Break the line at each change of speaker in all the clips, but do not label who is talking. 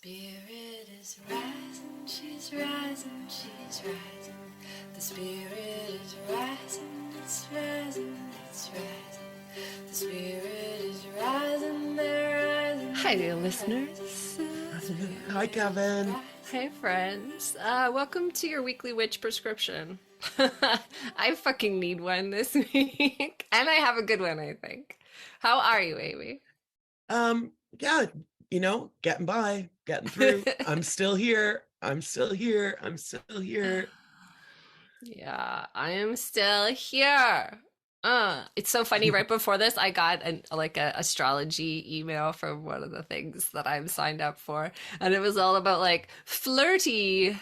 spirit is rising, she's rising, she's rising. The spirit is rising, it's rising, it's rising. The spirit is rising, they're rising.
Hi, listeners.
Hi, Kevin.
Hey, friends. Welcome to your weekly witch prescription. I fucking need one this week. And I have a good one, I think. How are you, Amy?
Yeah, getting by, getting through. I'm still here. I'm still here. I'm still here.
Yeah, I am still here. It's so funny. Right before this, I got an astrology email from one of the things that I'm signed up for, and it was all about like flirty,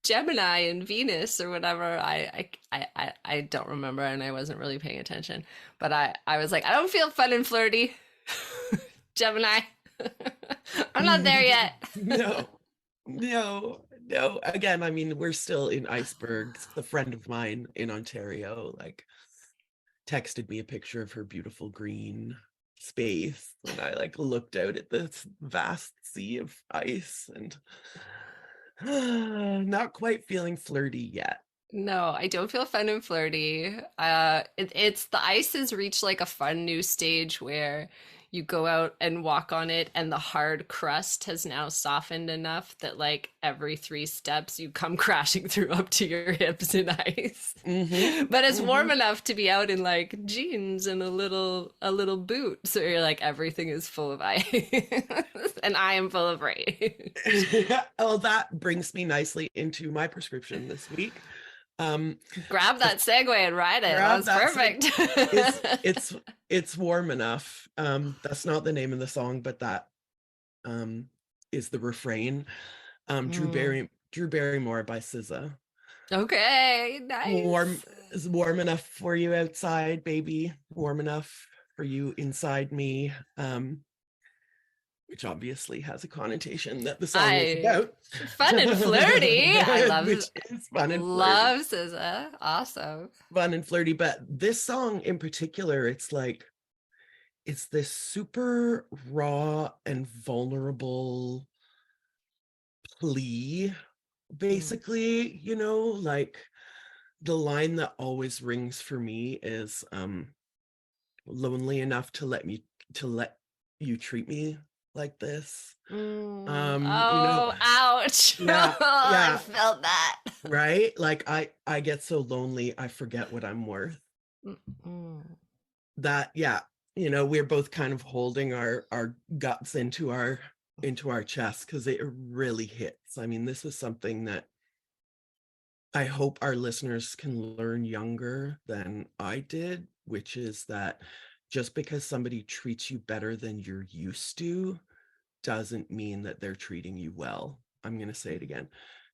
Gemini and Venus or whatever. I don't remember, and I wasn't really paying attention. But I was like, I don't feel fun and flirty, Gemini. I'm not there yet.
No. Again, I mean, we're still in icebergs. A friend of mine in Ontario, texted me a picture of her beautiful green space, and I looked out at this vast sea of ice and not quite feeling flirty yet.
No, I don't feel fun and flirty. It's the ice has reached like a fun new stage where you go out and walk on it, and the hard crust has now softened enough that like every 3 steps you come crashing through up to your hips in ice. But it's warm enough to be out in like jeans and a little boot, so you're like everything is full of ice, and I am full of rage.
Oh, that brings me nicely into my prescription this week.
Grab that segue and ride it. That was perfect.
It's warm enough. That's not the name of the song, but that is the refrain. Drew Barrymore by SZA.
Okay, nice.
Warm enough for you outside, baby. Warm enough for you inside me. Which obviously has a connotation that the song is about.
Fun and flirty. I love
Which is fun and flirty.
Love SZA. Awesome.
Fun and flirty. But this song in particular, it's this super raw and vulnerable plea, basically, the line that always rings for me is lonely enough to let you treat me like this.
Ouch.
Yeah,
I felt that.
Right? I get so lonely I forget what I'm worth. That, yeah, we're both kind of holding our guts into our chest because it really hits. I mean, this is something that I hope our listeners can learn younger than I did, which is that just because somebody treats you better than you're used to doesn't mean that they're treating you well. I'm going to say it again.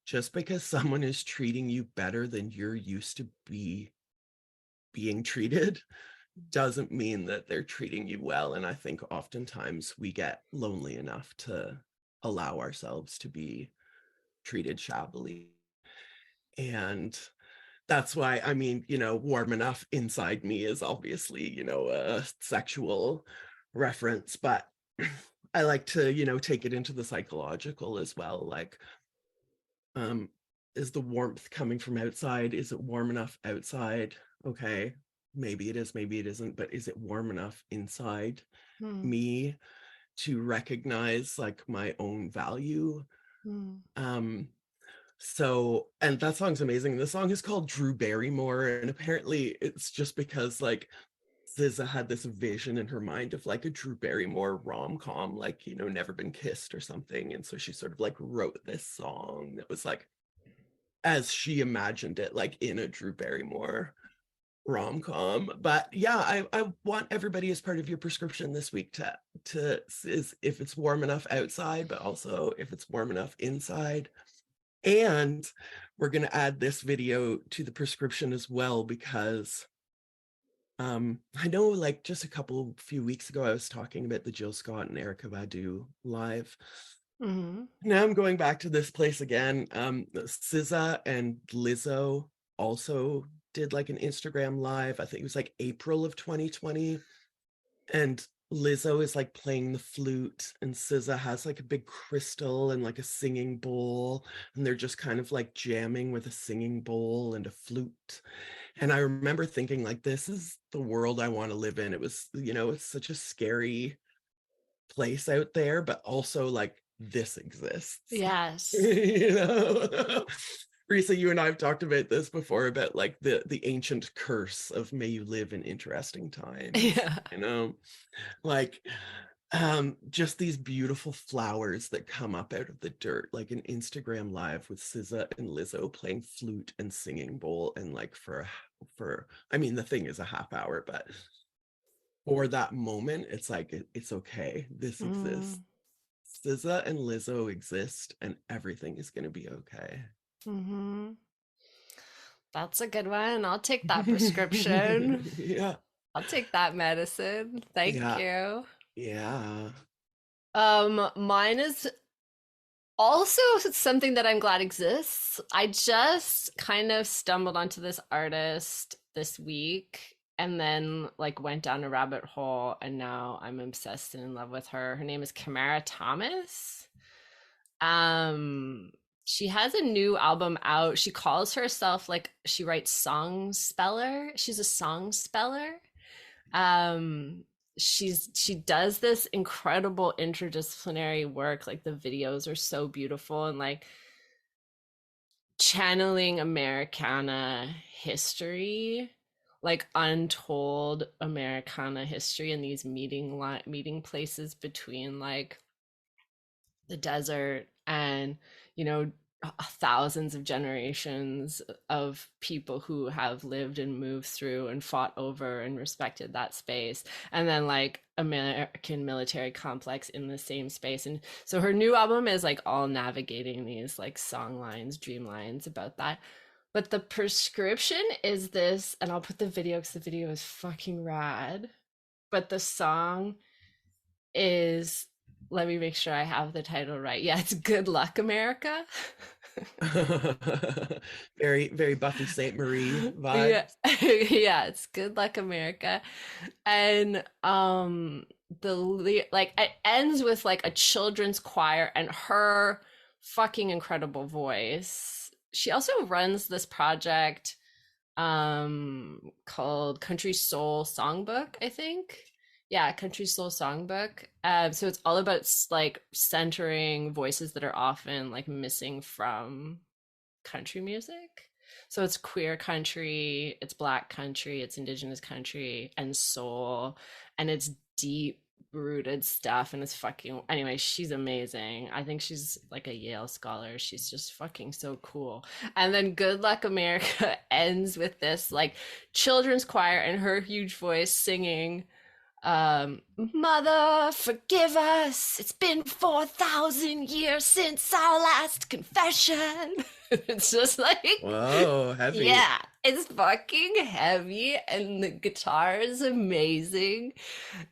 Just because someone is treating you better than you're used to being treated doesn't mean that they're treating you well. And I think oftentimes we get lonely enough to allow ourselves to be treated shabbily. And that's why, I mean, warm enough inside me is obviously, a sexual reference, but I like to, take it into the psychological as well. Is the warmth coming from outside? Is it warm enough outside? Okay, maybe it is, maybe it isn't, but is it warm enough inside me to recognize my own value? So, and that song's amazing. The song is called Drew Barrymore, and apparently it's just because SZA had this vision in her mind of a Drew Barrymore rom-com, Never Been Kissed or something. And so she sort of wrote this song that was as she imagined it, in a Drew Barrymore rom-com. But yeah, I want everybody as part of your prescription this week to is if it's warm enough outside, but also if it's warm enough inside. And we're going to add this video to the prescription as well, because I know just a few weeks ago, I was talking about the Jill Scott and Erykah Badu live. Now I'm going back to this place again. SZA and Lizzo also did an Instagram live. I think it was April of 2020. And Lizzo is like playing the flute, and SZA has like a big crystal and like a singing bowl, and they're just kind of like jamming with a singing bowl and a flute. And I remember thinking, like, this is the world I want to live in. It was, it's such a scary place out there, but also like this exists.
Yes.
Risa, you and I have talked about this before, about like the ancient curse of may you live in interesting times.
Yeah.
Like just these beautiful flowers that come up out of the dirt, like an Instagram live with SZA and Lizzo playing flute and singing bowl, and like for I mean, the thing is a half hour, but for that moment, it's like it's okay. This exists. SZA and Lizzo exist, and everything is going to be okay.
Mm-hmm. That's a good one. I'll take that prescription.
Yeah.
I'll take that medicine. Thank you.
Yeah.
Mine is also something that I'm glad exists. I just kind of stumbled onto this artist this week and then like went down a rabbit hole, and now I'm obsessed and in love with her. Her name is Kamara Thomas. She has a new album out. She calls herself like she writes song speller. She's a song speller. She does this incredible interdisciplinary work. Like the videos are so beautiful, and like channeling Americana history, like untold Americana history in these meeting places between like the desert and thousands of generations of people who have lived and moved through and fought over and respected that space, and then like American military complex in the same space. And so her new album is like all navigating these like song lines, dream lines about that. But the prescription is this, and I'll put the video because the video is fucking rad, but the song is, let me make sure I have the title right. Yeah, it's Good Luck America.
Very, very Buffy St. Marie vibe.
Yeah, it's Good Luck America. And like it ends with like a children's choir and her fucking incredible voice. She also runs this project called Country Soul Songbook, I think. Yeah, Country Soul Songbook. So it's all about like centering voices that are often like missing from country music. So it's queer country, it's Black country, it's Indigenous country, and soul, and it's deep rooted stuff, and it's fucking, anyway, she's amazing. I think she's like a Yale scholar. She's just fucking so cool. And then Good Luck America ends with this like children's choir and her huge voice singing Mother, forgive us. It's been 4,000 years since our last confession. It's just like,
whoa, heavy.
Yeah, it's fucking heavy, and the guitar is amazing.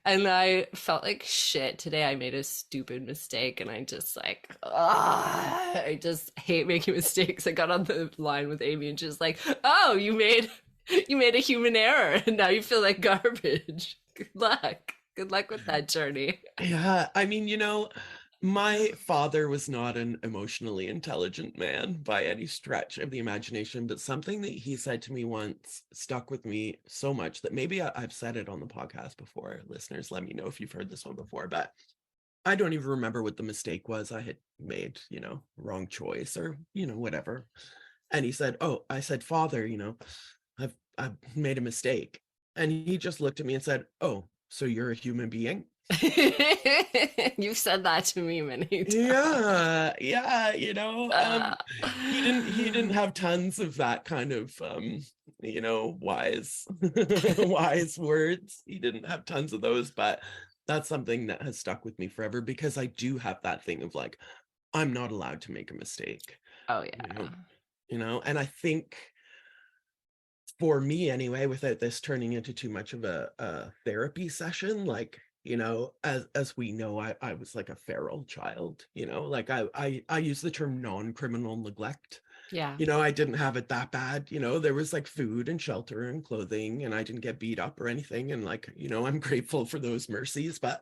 And I felt like shit today. I made a stupid mistake, and I just like, I just hate making mistakes. I got on the line with Amy, and she's like, "Oh, you made a human error, and now you feel like garbage." Good luck with that journey.
Yeah, I mean, my father was not an emotionally intelligent man by any stretch of the imagination, but something that he said to me once stuck with me so much that maybe I've said it on the podcast before. Listeners, let me know if you've heard this one before, but I don't even remember what the mistake was. I had made, wrong choice or, whatever. And he said, "Oh," I said, "Father, I've made a mistake." And he just looked at me and said, "Oh, so you're a human being?"
You've said that to me many times.
Yeah, he didn't have tons of that kind of wise wise words. He didn't have tons of those, but that's something that has stuck with me forever, because I do have that thing of like, I'm not allowed to make a mistake.
Oh yeah.
And I think, for me anyway, without this turning into too much of a therapy session, like, as we know, I was like a feral child, like I use the term non-criminal neglect,
Yeah.
You know, I didn't have it that bad. You know, there was like food and shelter and clothing, and I didn't get beat up or anything. And like, you know, I'm grateful for those mercies. But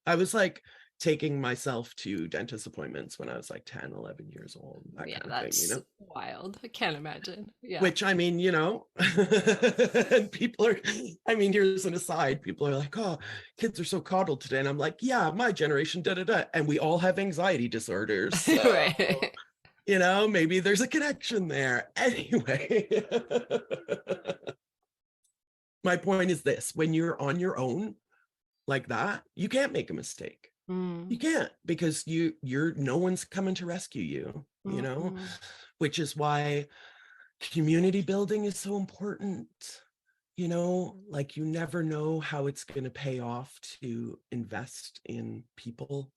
I was like taking myself to dentist appointments when I was like 10, 11 years old, that
Yeah,
kind of thing, you
that's
know?
wild. I can't imagine. Yeah.
Which I mean, you know, and people are, I mean, here's an aside. People are like, oh, kids are so coddled today. And I'm like, yeah, my generation, da da da. And we all have anxiety disorders. So,
Right.
you know, maybe there's a connection there. Anyway, my point is this: when you're on your own like that, you can't make a mistake. You
Mm.
can't, because you're no one's coming to rescue you, you know,
Mm-mm.
which is why community building is so important. You know, like you never know how it's going to pay off to invest in people.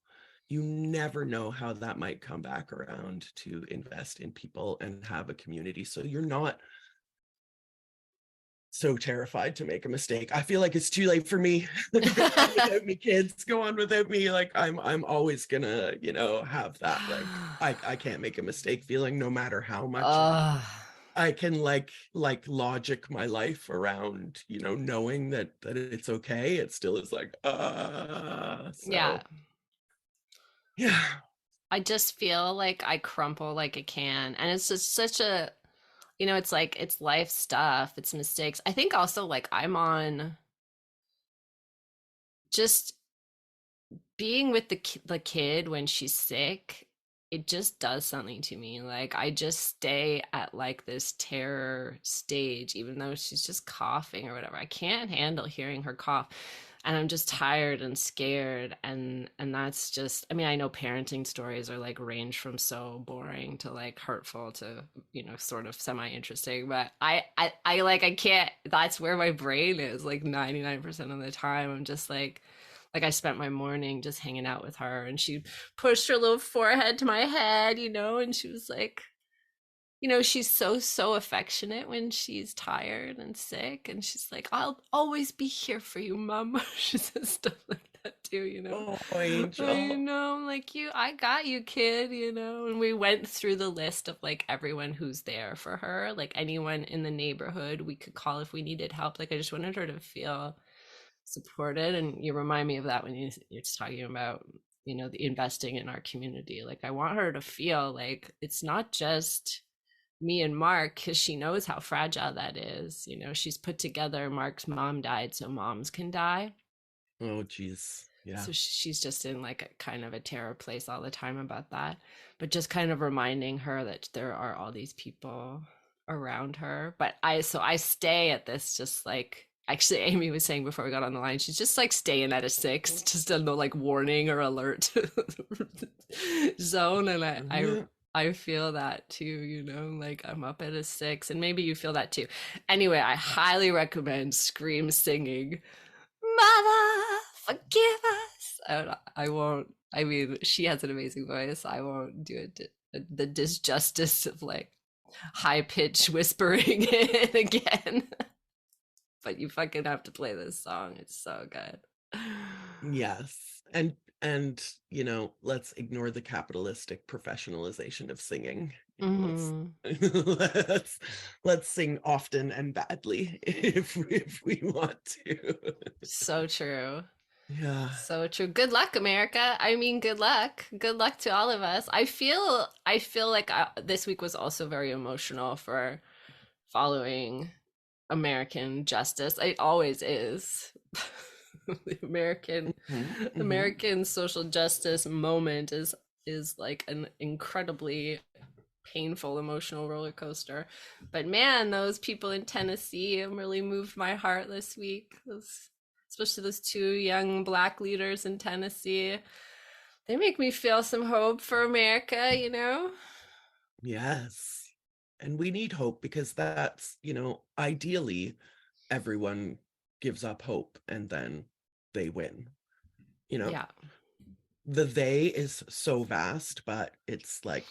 You never know how that might come back around to invest in people and have a community. So you're not so terrified to make a mistake. I feel like it's too late for me. Go on without me, kids. Go on without me. Like I'm always gonna, you know, have that like I can't make a mistake feeling, no matter how much
Ugh.
I can like logic my life around, you know, knowing that it's okay. It still is like
Yeah.
so yeah.
I just feel like I crumple like a can. And it's just such a, it's like, it's life stuff, it's mistakes. I think also, like, I'm on just being with the kid when she's sick. It just does something to me. Like, I just stay at like this terror stage, even though she's just coughing or whatever. I can't handle hearing her cough. And I'm just tired and scared. And that's just, I mean, I know parenting stories are like range from so boring to like hurtful to, sort of semi-interesting. But I like, I can't, that's where my brain is like 99% of the time. I'm just like I spent my morning just hanging out with her, and she pushed her little forehead to my head, and she was like, she's so affectionate when she's tired and sick, and she's like, I'll always be here for you, mom. She says stuff like that too.
Oh,
I
Angel.
know, I'm like, I got you, kid. And we went through the list of like everyone who's there for her, like anyone in the neighborhood we could call if we needed help. Like, I just wanted her to feel supported. And you remind me of that when you're just talking about the investing in our community. Like, I want her to feel like it's not just me and Mark, because she knows how fragile that is. She's put together, Mark's mom died so moms can die.
Oh geez. Yeah.
So she's just in like a kind of a terror place all the time about that. But just kind of reminding her that there are all these people around her. But I stay at this, just like, actually Amy was saying before we got on the line, she's just like staying at a 6, just a no like warning or alert zone. And
Yeah.
I feel that too, like I'm up at a 6, and maybe you feel that too. Anyway, I highly recommend Scream singing Mother, forgive us. I won't. I mean, she has an amazing voice. I won't do it the disjustice of like high pitch whispering it again. But you fucking have to play this song. It's so good.
Yes. And you know, let's ignore the capitalistic professionalization of singing. You know,
Mm-hmm.
let's sing often and badly if we want to.
So true.
Yeah.
So true. Good luck, America. I mean, good luck. Good luck to all of us. I feel like this week was also very emotional for following American justice. It always is. The
Mm-hmm.
American social justice moment is like an incredibly painful emotional roller coaster. But man, those people in Tennessee really moved my heart this week. Especially those 2 young Black leaders in Tennessee. They make me feel some hope for America.
Yes. And we need hope, because that's, you know, ideally everyone gives up hope and then they win. You know,
Yeah.
the they is so vast, but it's like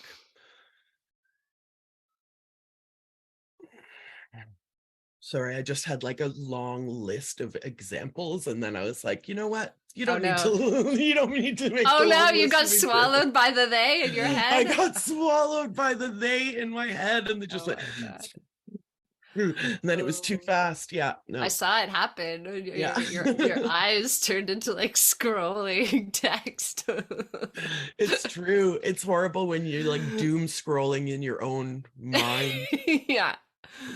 Sorry, I just had like a long list of examples, and then I was like, you know what? You
Oh
don't need to.
no.
You don't need to make.
Oh
the
no,
long
you
list
got
of examples.
swallowed by the they in your
I
head?
got swallowed by the they in my head, and they just
Oh
went.
my God.
And then it was too
Oh.
fast. Yeah,
I
no,
saw it happen.
yeah.
Your eyes turned into like scrolling text.
It's true. It's horrible when you like doom scrolling in your own mind.
Yeah.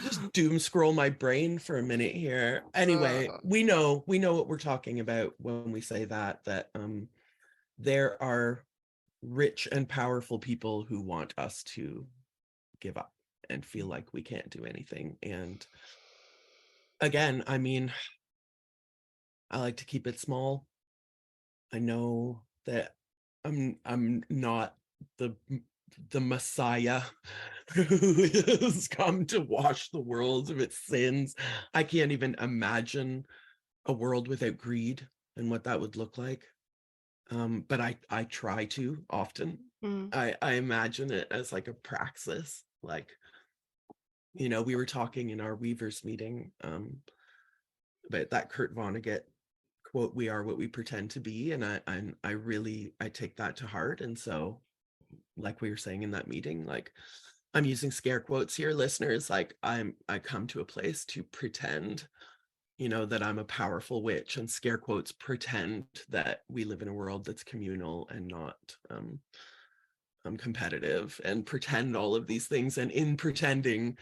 Just doom scroll my brain for a minute here. Anyway,
Oh.
we know what we're talking about when we say that there are rich and powerful people who want us to give up and feel like we can't do anything. And again, I mean, I like to keep it small. I know that I'm not the the Messiah who has come to wash the world of its sins. I can't even imagine a world without greed and what that would look like. But I try to often.
Mm.
I imagine it as like a praxis. Like, we were talking in our Weavers meeting about that Kurt Vonnegut quote, "We are what we pretend to be," and I really take that to heart. And so, like we were saying in that meeting, like I'm using scare quotes here, listeners. Like I come to a place to pretend, that I'm a powerful witch, and scare quotes pretend that we live in a world that's communal and not competitive, and pretend all of these things, and in pretending,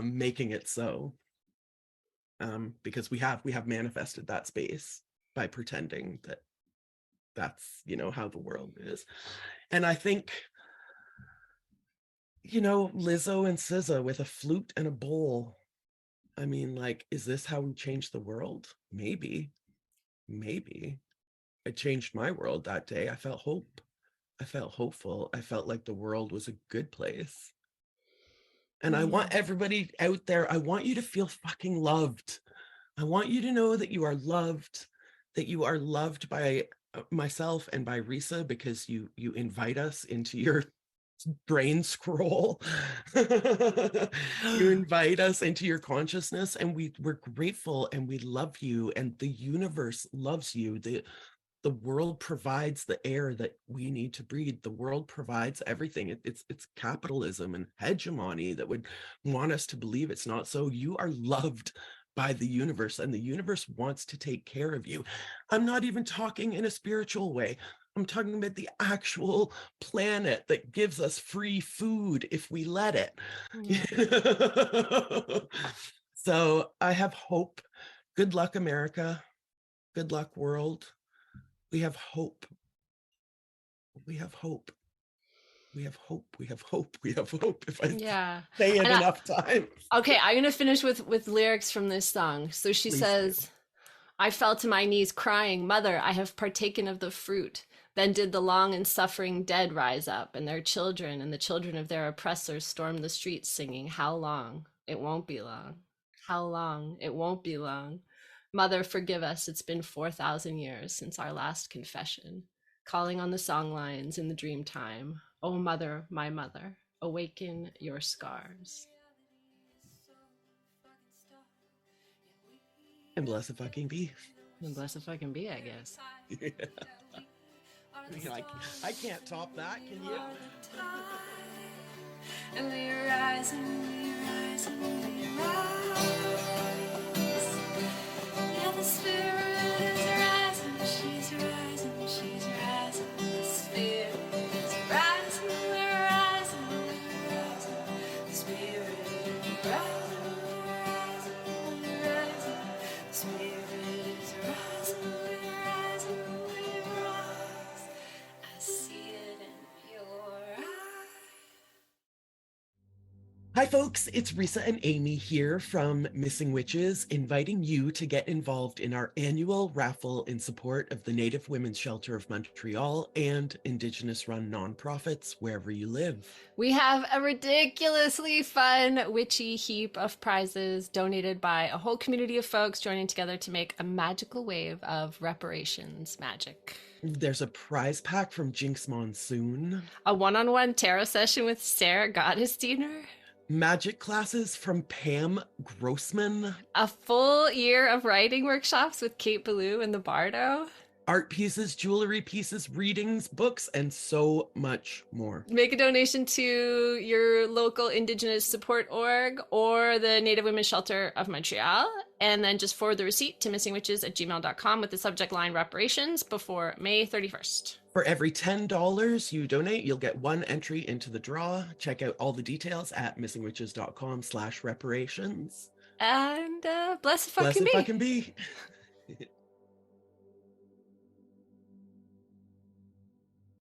making it so. Because we have manifested that space by pretending that that's how the world is. And I think Lizzo and SZA with a flute and a bowl. I mean, like, is this how we change the world? Maybe it changed my world that day. I felt hope. I felt hopeful. I felt like the world was a good place. And I want everybody out there, I want you to feel fucking loved. I want you to know that you are loved, by myself and by Risa, because you invite us into your brain scroll. You invite us into your consciousness, and we're grateful, and we love you, and the universe loves you. The world provides the air that we need to breathe. The world provides everything. It's capitalism and hegemony that would want us to believe it's not so. You are loved by the universe, and the universe wants to take care of you. I'm not even talking in a spiritual way. I'm talking about the actual planet that gives us free food if we let it.
Yeah.
So I have hope. Good luck, America. Good luck, world. We have hope. We have hope. We have hope. We have hope. We have hope. If I say it
And
enough times.
okay, I'm gonna finish with lyrics from this song. So she
Please
says,
do.
I fell to my knees crying, Mother, I have partaken of the fruit. Then did the long and suffering dead rise up, and their children and the children of their oppressors storm the streets singing, How long? It won't be long. How long? It won't be long. Mother, forgive us. It's been 4,000 years since our last confession. Calling on the song lines in the dream time. Oh, mother, my mother, awaken your scars.
And bless the fucking bee.
And bless if I can be, I guess.
Yeah. I can't top that. Can you?
And we rise and we rise and we rise. Yeah, the spirit is rising. She's rising. She's rising. The spirit is rising. We're rising. We're rising. The spirit is rising. We're rising. We're rising. The spirit is rising. We're rising. We rise. I see it in your eyes.
Hi, folks. It's Risa and Amy here from Missing Witches, inviting you to get involved in our annual raffle in support of the Native Women's Shelter of Montreal and Indigenous-run nonprofits wherever you live.
We have a ridiculously fun, witchy heap of prizes donated by a whole community of folks joining together to make a magical wave of reparations magic.
There's a prize pack from Jinx Monsoon.
A one-on-one tarot session with Sarah Gottesdiener.
Magic classes from Pam Grossman.
A full year of writing workshops with Kate Ballou and the Bardo.
Art pieces, jewelry pieces, readings, books, and so much more.
Make a donation to your local Indigenous support org or the Native Women's Shelter of Montreal, and then just forward the receipt to missingwitches@gmail.com with the subject line reparations before May 31st.
For every $10 you donate, you'll get one entry into the draw. Check out all the details at missingwitches.com/reparations.
And bless the
Bless
fucking
the
bee.
fucking bee.